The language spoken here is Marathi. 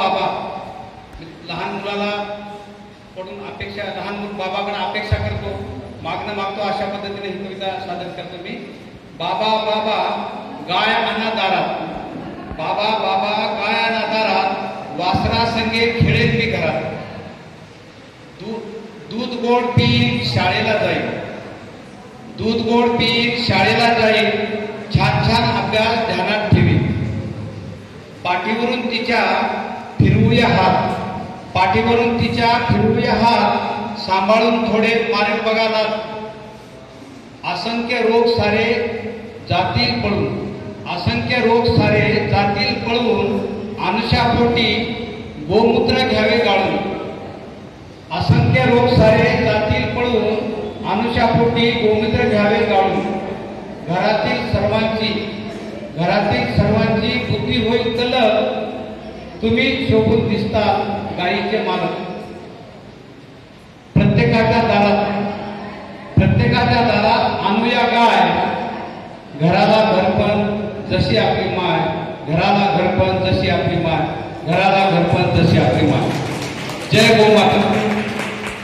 बाबा, लहान मुलाला कडून अपेक्षा, लहान मूल बाबाकडे अपेक्षा करतो, मागणं मागतो, अशा पद्धतीने ही कविता सादर करतो मी. बाबा बाबा गाय आणा दारात, बाबा बाबा गाय आणा दारात, वासरा संगे खेळेल मी घरात. दूध गोड पीन शाळेला जाईल, दूध गोड पीन शाळेला जाईल, छान छान अभ्यास ध्यानात ठेवी. पाठीवरून तिच्या फिरवूया हात, पाठीवरून तिच्या फिरवूया हात, सांभाळून थोडे मारेल बघाला. असंख्य रोग सारे जातील पळून, असंख्य रोग सारे जातील पळून, अनुषापोटी गोमूत्र घ्यावे गाळून. असंख्य रोग सारे जातील पळून, अनुषापोटी गोमूत्र घ्यावे गाळून. घरातील सर्वांची बुद्धी होईल तलक, तुम्ही शोभून दिसता गायीचे मालक. प्रत्येकाच्या दारात आणूया गाय, घराला घरपण जशी आपली माय, घराला घरपण जशी आपली माय, घराला घरपण जशी आपली माय. जय गोमाता.